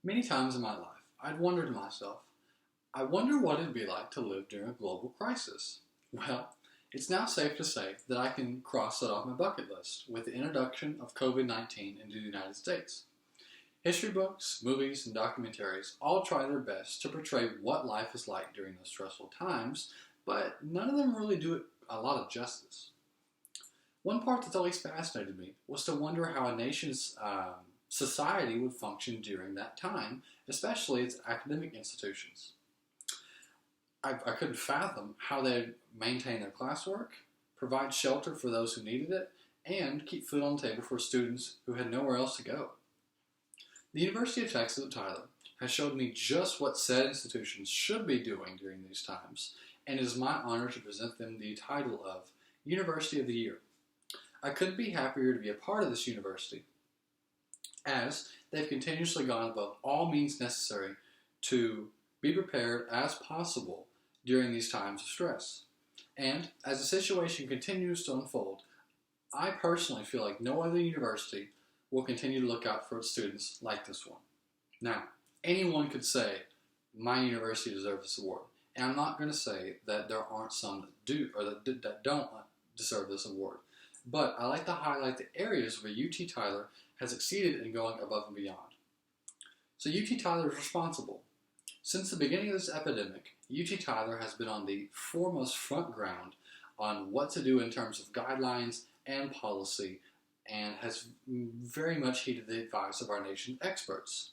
Many times in my life, I'd wondered to myself, I wonder what it'd be like to live during a global crisis. Well, it's now safe to say that I can cross that off my bucket list with the introduction of COVID-19 into the United States. History books, movies, and documentaries all try their best to portray what life is like during those stressful times, but none of them really do it a lot of justice. One part that's always fascinated me was to wonder how a nation's society would function during that time, especially its academic institutions. I couldn't fathom how they'd maintain their classwork, provide shelter for those who needed it, and keep food on the table for students who had nowhere else to go. The University of Texas at Tyler has showed me just what said institutions should be doing during these times, and it is my honor to present them the title of University of the Year. I couldn't be happier to be a part of this university, as they've continuously gone above all means necessary to be prepared as possible during these times of stress. And as the situation continues to unfold, I personally feel like no other university will continue to look out for its students like this one. Now, anyone could say, my university deserves this award. And I'm not going to say that there aren't some that do or that don't deserve this award. But I like to highlight the areas where UT Tyler has succeeded in going above and beyond. So UT Tyler is responsible. Since the beginning of this epidemic, UT Tyler has been on the foremost front ground on what to do in terms of guidelines and policy, and has very much heeded the advice of our nation's experts.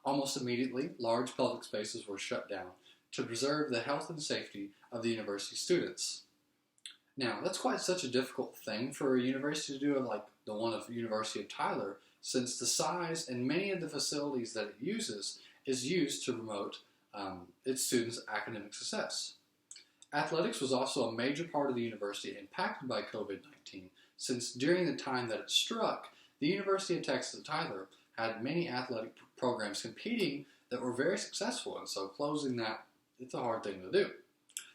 Almost immediately, large public spaces were shut down to preserve the health and safety of the university students. Now, that's quite such a difficult thing for a university to do, like the one of the University of Tyler, since the size and many of the facilities that it uses is used to promote its students' academic success. Athletics was also a major part of the university impacted by COVID-19, since during the time that it struck, the University of Texas at Tyler had many athletic programs competing that were very successful, and so closing that, it's a hard thing to do.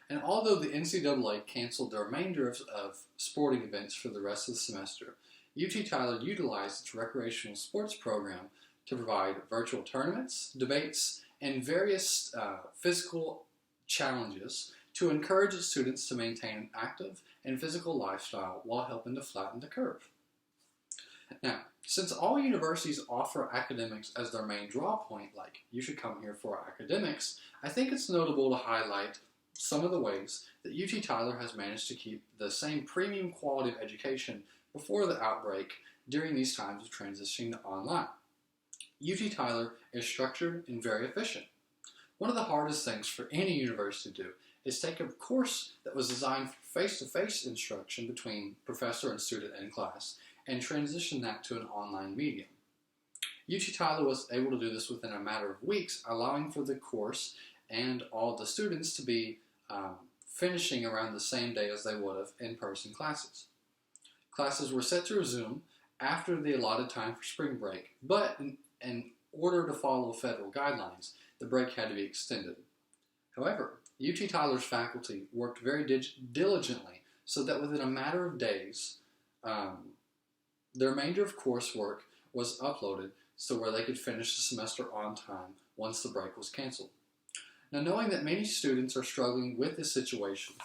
And although the NCAA canceled the remainder of sporting events for the rest of the semester, UT Tyler utilized its recreational sports program to provide virtual tournaments, debates, and various physical challenges to encourage its students to maintain an active and physical lifestyle while helping to flatten the curve. Now, since all universities offer academics as their main draw point, like you should come here for academics, I think it's notable to highlight some of the ways that UT Tyler has managed to keep the same premium quality of education before the outbreak during these times of transitioning to online. UT Tyler is structured and very efficient. One of the hardest things for any university to do is take a course that was designed for face-to-face instruction between professor and student in class and transition that to an online medium. UT Tyler was able to do this within a matter of weeks, allowing for the course and all the students to be finishing around the same day as they would have in-person classes. Classes were set to resume after the allotted time for spring break, but in order to follow federal guidelines, the break had to be extended. However, UT Tyler's faculty worked very diligently so that within a matter of days, the remainder of coursework was uploaded so where they could finish the semester on time once the break was canceled. Now, knowing that many students are struggling with this situation,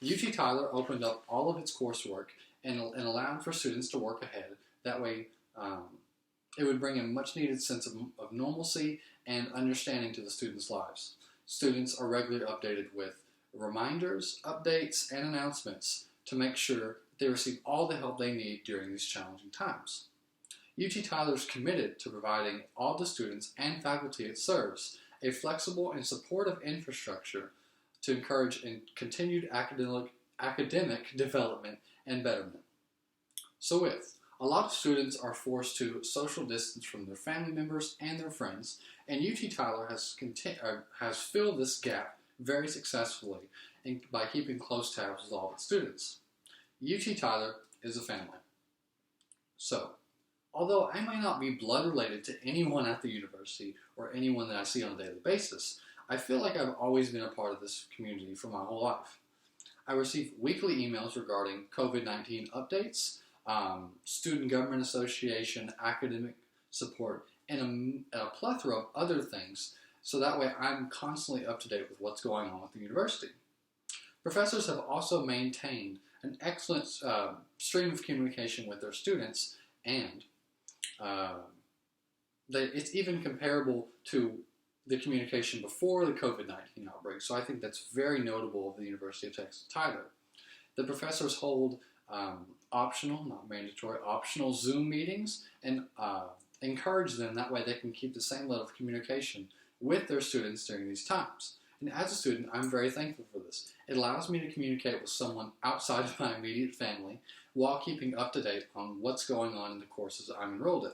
UT Tyler opened up all of its coursework and allowed for students to work ahead. That way, it would bring a much-needed sense of normalcy and understanding to the students' lives. Students are regularly updated with reminders, updates, and announcements to make sure they receive all the help they need during these challenging times. UT Tyler is committed to providing all the students and faculty it serves a flexible and supportive infrastructure to encourage continued academic development and betterment. So a lot of students are forced to social distance from their family members and their friends, and UT Tyler has filled this gap very successfully by keeping close tabs with all its students. UT Tyler is a family. So, although I may not be blood related to anyone at the university or anyone that I see on a daily basis, I feel like I've always been a part of this community for my whole life. I receive weekly emails regarding COVID-19 updates, Student Government Association, academic support, and a plethora of other things, so that way I'm constantly up to date with what's going on with the university. Professors have also maintained an excellent stream of communication with their students, and it's even comparable to the communication before the COVID-19 outbreak. So I think that's very notable of the University of Texas Tyler. The professors hold optional, not mandatory, optional Zoom meetings and encourage them. That way they can keep the same level of communication with their students during these times. And as a student, I'm very thankful for this. It allows me to communicate with someone outside of my immediate family while keeping up to date on what's going on in the courses I'm enrolled in.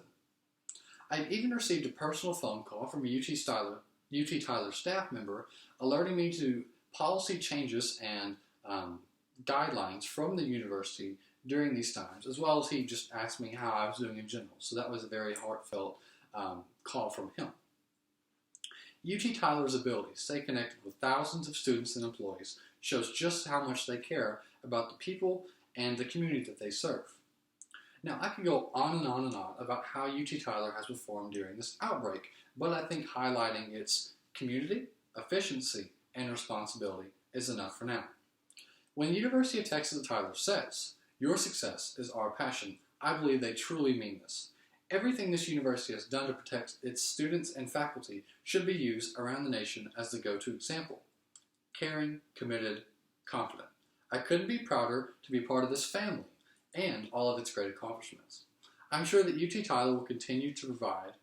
I've even received a personal phone call from a UT Tyler staff member alerting me to policy changes and guidelines from the university during these times, as well as he just asked me how I was doing in general. So that was a very heartfelt call from him. UT Tyler's ability to stay connected with thousands of students and employees shows just how much they care about the people and the community that they serve. Now, I could go on and on and on about how UT Tyler has performed during this outbreak, but I think highlighting its community, efficiency, and responsibility is enough for now. When the University of Texas at Tyler says, "Your success is our passion," I believe they truly mean this. Everything this university has done to protect its students and faculty should be used around the nation as the go-to example. Caring, committed, confident. I couldn't be prouder to be part of this family and all of its great accomplishments. I'm sure that UT Tyler will continue to provide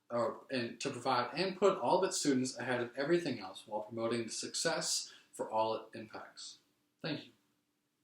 and put all of its students ahead of everything else while promoting the success for all it impacts. Thank you.